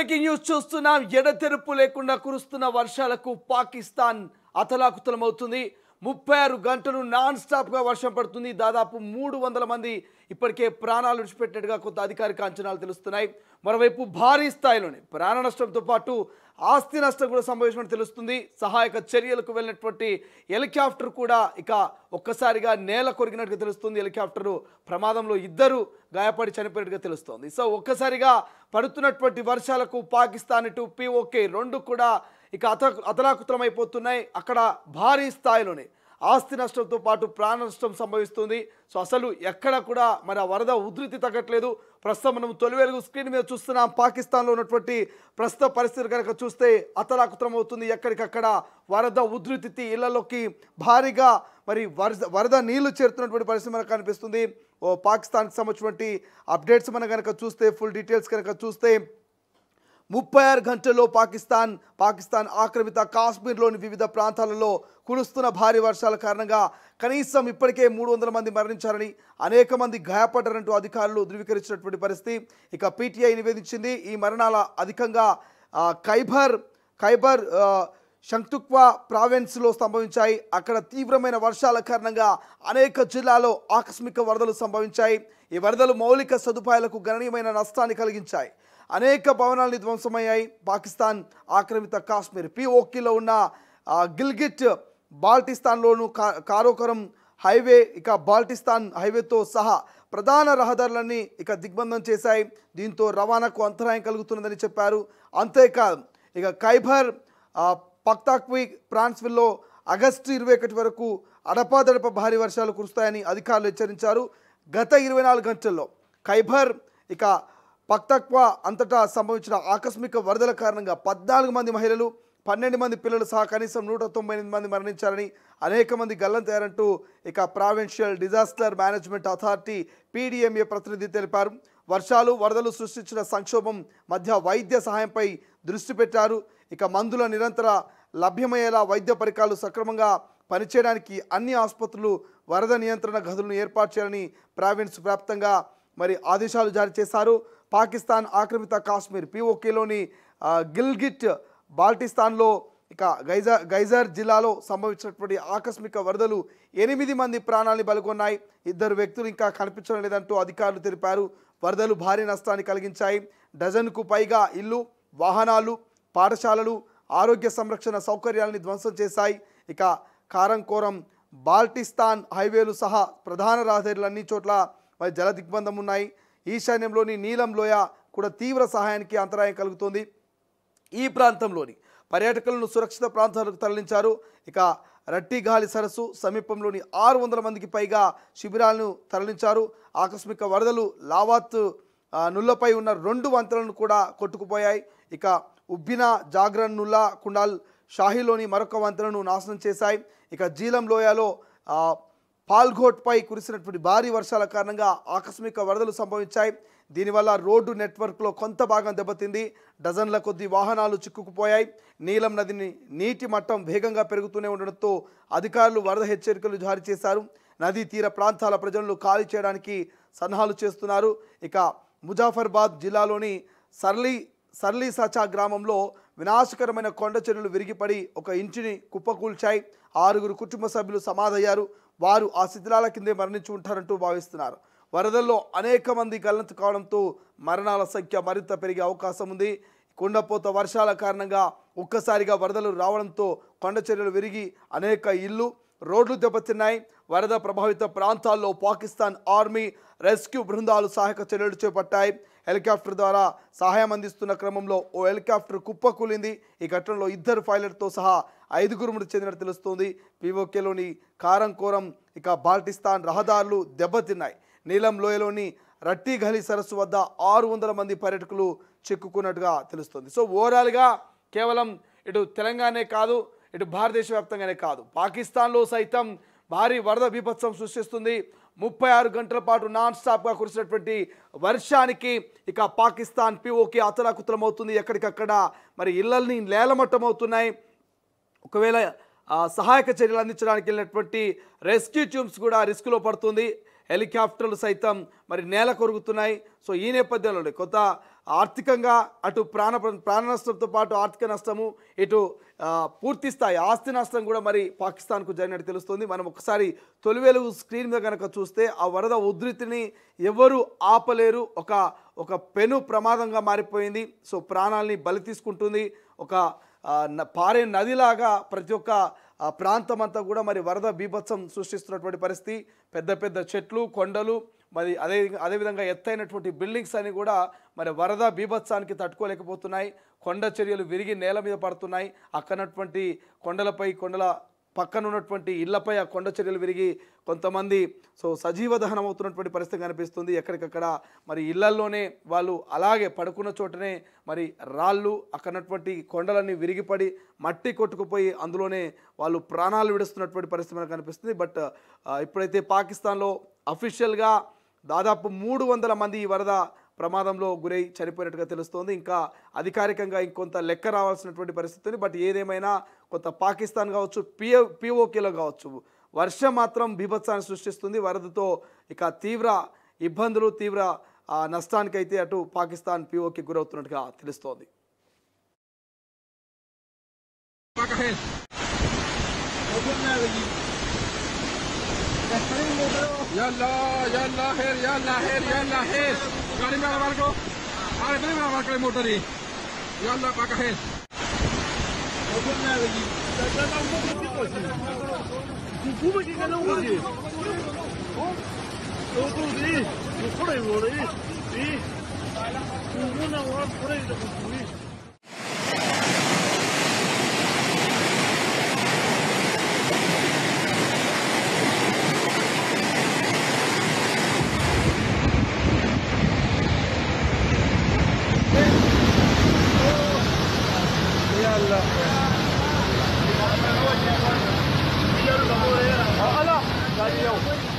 Breaking news చూస్తున్నాం. ఎడతెరుపు లేకుండా కురుస్తున్న వర్షాలకు పాకిస్తాన్ అతలాకుతలమవుతుంది. 36 గంటలు నాన్ స్టాప్గా వర్షం పడుతుంది. దాదాపు 300 మంది ఇప్పటికే ప్రాణాలు విడిచిపెట్టినట్టుగా కొంత అధికారిక అంచనాలు తెలుస్తున్నాయి. మరోవైపు భారీ స్థాయిలోనే ప్రాణ నష్టంతో పాటు ఆస్తి నష్టం కూడా సంభవించినట్టు తెలుస్తుంది. సహాయక చర్యలకు వెళ్ళినటువంటి హెలికాప్టర్ కూడా ఇక ఒక్కసారిగా నేల కొరిగినట్టుగా తెలుస్తుంది. హెలికాప్టర్ ప్రమాదంలో 2 గాయపడి చనిపోయినట్టుగా తెలుస్తోంది. సో ఒక్కసారిగా పడుతున్నటువంటి వర్షాలకు పాకిస్తాన్ ఇటు POK 2 కూడా ఇక అతలాకుతలమైపోతున్నాయి. అక్కడ భారీ స్థాయిలోనే ఆస్తి నష్టంతో పాటు ప్రాణ నష్టం సంభవిస్తుంది. సో అసలు ఎక్కడ కూడా మరి ఆ వరద ఉధృతి తగ్గట్లేదు. ప్రస్తుతం మనం తొలి వెలుగు స్క్రీన్ మీద చూస్తున్నాం. పాకిస్తాన్లో ఉన్నటువంటి ప్రస్తుత పరిస్థితి కనుక చూస్తే అతలాకుతలం అవుతుంది. ఎక్కడికక్కడ వరద ఉధృతి ఇళ్లలోకి భారీగా మరి వరద నీళ్లు చేరుతున్నటువంటి పరిస్థితి మనకు కనిపిస్తుంది. పాకిస్తాన్కి సంబంధించినటువంటి అప్డేట్స్ మనం కనుక చూస్తే, ఫుల్ డీటెయిల్స్ కనుక చూస్తే 36 గంటల్లో పాకిస్తాన్ ఆక్రమిత కాశ్మీర్లోని వివిధ ప్రాంతాలలో కురుస్తున్న భారీ వర్షాల కారణంగా కనీసం ఇప్పటికే 300 మంది మరణించారని, అనేక మంది గాయపడ్డారంటూ అధికారులు ధృవీకరించినటువంటి పరిస్థితి ఇక PTI నివేదించింది. ఈ మరణాల అధికంగా ఖైబర్ షంక్తుక్వా ప్రావిన్స్లో సంభవించాయి. అక్కడ తీవ్రమైన వర్షాల కారణంగా అనేక జిల్లాల్లో ఆకస్మిక వరదలు సంభవించాయి. ఈ వరదలు మౌలిక సదుపాయాలకు గణనీయమైన నష్టాన్ని కలిగించాయి. అనేక భవనాలు ధ్వంసమయ్యాయి. పాకిస్తాన్ ఆక్రమిత కాశ్మీర్ POKలో ఉన్న గిల్గిట్ బాల్టిస్తాన్లోను కారోకరం హైవే ఇక బాల్టిస్తాన్ హైవేతో సహా ప్రధాన రహదారులన్నీ ఇక దిగ్బంధం చేశాయి. దీంతో రవాణాకు అంతరాయం కలుగుతున్నదని చెప్పారు. అంతేకాదు ఇక ఖైబర్ పఖ్తాన్ఖ్వా ప్రావిన్స్లో ఆగస్టు 21 వరకు అడపాదడప భారీ వర్షాలు కురుస్తాయని అధికారులు హెచ్చరించారు. గత 24 గంటల్లో ఖైబర్ ఇక పఖ్తాన్ఖ్వా అంతటా సంభవించిన ఆకస్మిక వరదల కారణంగా 14 మంది మహిళలు, 12 మంది పిల్లలు సహా కనీసం 198 మంది మరణించారని, అనేక మంది గల్లంతయ్యారంటూ ఇక provincial disaster management authority PDMA ప్రతినిధి తెలిపారు. వర్షాలు వరదలు సృష్టించిన సంక్షోభం మధ్య వైద్య సహాయంపై దృష్టి పెట్టారు. ఇక మందుల నిరంతర లభ్యమయ్యేలా వైద్య పరికరాలు సక్రమంగా పనిచేయడానికి అన్ని ఆసుపత్రులు వరద నియంత్రణ గదులను ఏర్పాటు చేయాలని ప్రావిన్స్ వ్యాప్తంగా మరి ఆదేశాలు జారీ చేశారు. పాకిస్తాన్ ఆక్రమిత కాశ్మీర్ POKలోని గిల్గిట్ బాల్టిస్తాన్లో ఇక గైజర్ జిల్లాలో సంభవించినటువంటి ఆకస్మిక వరదలు 8 మంది ప్రాణాలను బలిగొన్నాయి. 2 వ్యక్తులు ఇంకా కనిపించడం లేదంటూ అధికారులు తెలిపారు. వరదలు భారీ నష్టాన్ని కలిగించాయి. డజన్కు పైగా ఇల్లు, వాహనాలు, పాఠశాలలు, ఆరోగ్య సంరక్షణ సౌకర్యాలని ధ్వంసం చేశాయి. ఇక కారంకోరం బాల్టిస్తాన్ హైవేలు సహా ప్రధాన రహదారులు అన్ని చోట్ల మరి జల దిగ్బంధం ఉన్నాయి. ఈశాన్యంలోని నీలం లోయ కూడా తీవ్ర సహాయానికి అంతరాయం కలుగుతోంది. ఈ ప్రాంతంలోని పర్యాటకులను సురక్షిత ప్రాంతాలకు తరలించారు. ఇక రట్టిగాలి సరస్సు సమీపంలోని 600 మందికి పైగా శిబిరాలను తరలించారు. ఆకస్మిక వరదలు లావాత్ నుల్లపై ఉన్న 2 వంతెనలను కూడా కొట్టుకుపోయాయి. ఇక ఉబ్బినా జాగ్రన్ నుల్లా కుండాల్ షాహీలోని మరొక వంతెనను నాశనం చేశాయి. ఇక జీలం లోయలో పాల్ఘోట్పై కురిసినటువంటి భారీ వర్షాల కారణంగా ఆకస్మిక వరదలు సంభవించాయి. దీనివల్ల రోడ్డు నెట్వర్క్లో కొంత భాగం దెబ్బతింది. డజన్ల కొద్ది వాహనాలు చిక్కుకుపోయాయి. నీలం నదిని నీటి మట్టం వేగంగా పెరుగుతూనే ఉండడంతో అధికారులు వరద హెచ్చరికలు జారీ చేశారు. నదీ తీర ప్రాంతాల ప్రజలను ఖాళీ చేయడానికి సన్నాహాలు చేస్తున్నారు. ఇక ముజాఫర్బాద్ జిల్లాలోని సర్లీసాచా గ్రామంలో వినాశకరమైన కొండ చర్యలు విరిగిపడి ఒక ఇంటిని కుప్పకూల్చాయి. 6 కుటుంబ సభ్యులు సమాధయ్యారు. వారు ఆ శిథిలాల కిందే మరణించి ఉంటారంటూ భావిస్తున్నారు. వరదల్లో అనేక మంది గల్లంతు కావడంతో మరణాల సంఖ్య మరింత పెరిగే అవకాశం ఉంది. కుండపోత వర్షాల కారణంగా ఒక్కసారిగా వరదలు రావడంతో కొండ చర్యలు విరిగి అనేక ఇళ్ళు, రోడ్లు దెబ్బతిన్నాయి. వరద ప్రభావిత ప్రాంతాల్లో పాకిస్తాన్ ఆర్మీ రెస్క్యూ బృందాలు సహాయక చర్యలు చేపట్టాయి. హెలికాప్టర్ ద్వారా సహాయం అందిస్తున్న క్రమంలో ఓ హెలికాప్టర్ కుప్పకూలింది. ఈ ఘటనలో 2 పైలట్తో సహా 5 మృతి చెందినట్టు తెలుస్తోంది. POKలోని కారంకోరం ఇక బాల్టిస్తాన్ రహదారులు దెబ్బతిన్నాయి. నీలం లోయలోని రట్టిగలి సరస్సు వద్ద 600 మంది పర్యాటకులు చిక్కుకున్నట్టుగా తెలుస్తుంది. సో ఓవరాల్గా కేవలం ఇటు తెలంగాణే కాదు, ఇటు భారతదేశ వ్యాప్తంగానే కాదు, పాకిస్తాన్లో సైతం భారీ వరద బీభత్సం సృష్టిస్తుంది. 36 గంటల పాటు నాన్ స్టాప్గా కురిసినటువంటి వర్షానికి ఇక పాకిస్తాన్ POK అతలాకుతలమవుతుంది. ఎక్కడికక్కడ మరి ఇళ్లల్ని నేలమట్టమవుతున్నాయి. ఒకవేళ సహాయక చర్యలు అందించడానికి వెళ్ళినటువంటి రెస్క్యూ టీమ్స్ కూడా రిస్క్లో పడుతుంది. హెలికాప్టర్లు సైతం మరి నేల కొరుగుతున్నాయి. సో ఈ నేపథ్యంలో కొంత ఆర్థికంగా అటు ప్రాణ నష్టంతో పాటు ఆర్థిక నష్టము, ఇటు పూర్తి స్థాయి ఆస్తి నష్టం కూడా మరి పాకిస్తాన్కు జరిగినట్టు తెలుస్తుంది. మనం ఒకసారి తొలి వెలుగు స్క్రీన్ మీద కనుక చూస్తే ఆ వరద ఉధృతిని ఎవరు ఆపలేరు. ఒక పెను ప్రమాదంగా మారిపోయింది. సో ప్రాణాలని బలి తీసుకుంటుంది. ఒక పారే నదిలాగా ప్రతి ఒక్క ప్రాంతం అంతా కూడా మరి వరద బీభత్సం సృష్టిస్తున్నటువంటి పరిస్థితి. పెద్ద పెద్ద చెట్లు, కొండలు, మరి అదేవిధంగా ఎత్తైనటువంటి బిల్డింగ్స్ అని కూడా మరి వరద బీభత్సానికి తట్టుకోలేకపోతున్నాయి. కొండ చర్యలు విరిగి నేల మీద పడుతున్నాయి. అక్కడటువంటి కొండల పక్కన ఉన్నటువంటి ఇళ్లపై ఆ కొండ చర్యలు విరిగి కొంతమంది సజీవ దహనం అవుతున్నటువంటి పరిస్థితి కనిపిస్తుంది. ఎక్కడికక్కడ మరి ఇళ్లల్లోనే వాళ్ళు అలాగే పడుకున్న చోటనే మరి రాళ్ళు అక్కడటువంటి కొండలన్నీ విరిగిపడి మట్టి కొట్టుకుపోయి అందులోనే వాళ్ళు ప్రాణాలు విడుస్తున్నటువంటి పరిస్థితి మనకు కనిపిస్తుంది. బట్ ఇప్పుడైతే పాకిస్తాన్లో అఫీషియల్గా దాదాపు 300 మంది ఈ వరద ప్రమాదంలో గురై చనిపోయినట్టుగా తెలుస్తోంది. ఇంకా అధికారికంగా ఇంకొంత లెక్క రావాల్సినటువంటి పరిస్థితి. బట్ ఏదేమైనా కొంత పాకిస్తాన్ కావచ్చు, పిఓకేలో కావచ్చు, వర్షం మాత్రం బీభత్సాన్ని సృష్టిస్తుంది. వరదతో ఇక తీవ్ర ఇబ్బందులు, తీవ్ర నష్టానికైతే అటు పాకిస్తాన్ పిఓకి గురవుతున్నట్టుగా తెలుస్తోంది. Yalla her गाड़ी में आवाज को अरे बड़े में आवाज करे मोटर ही yalla पाका है Allah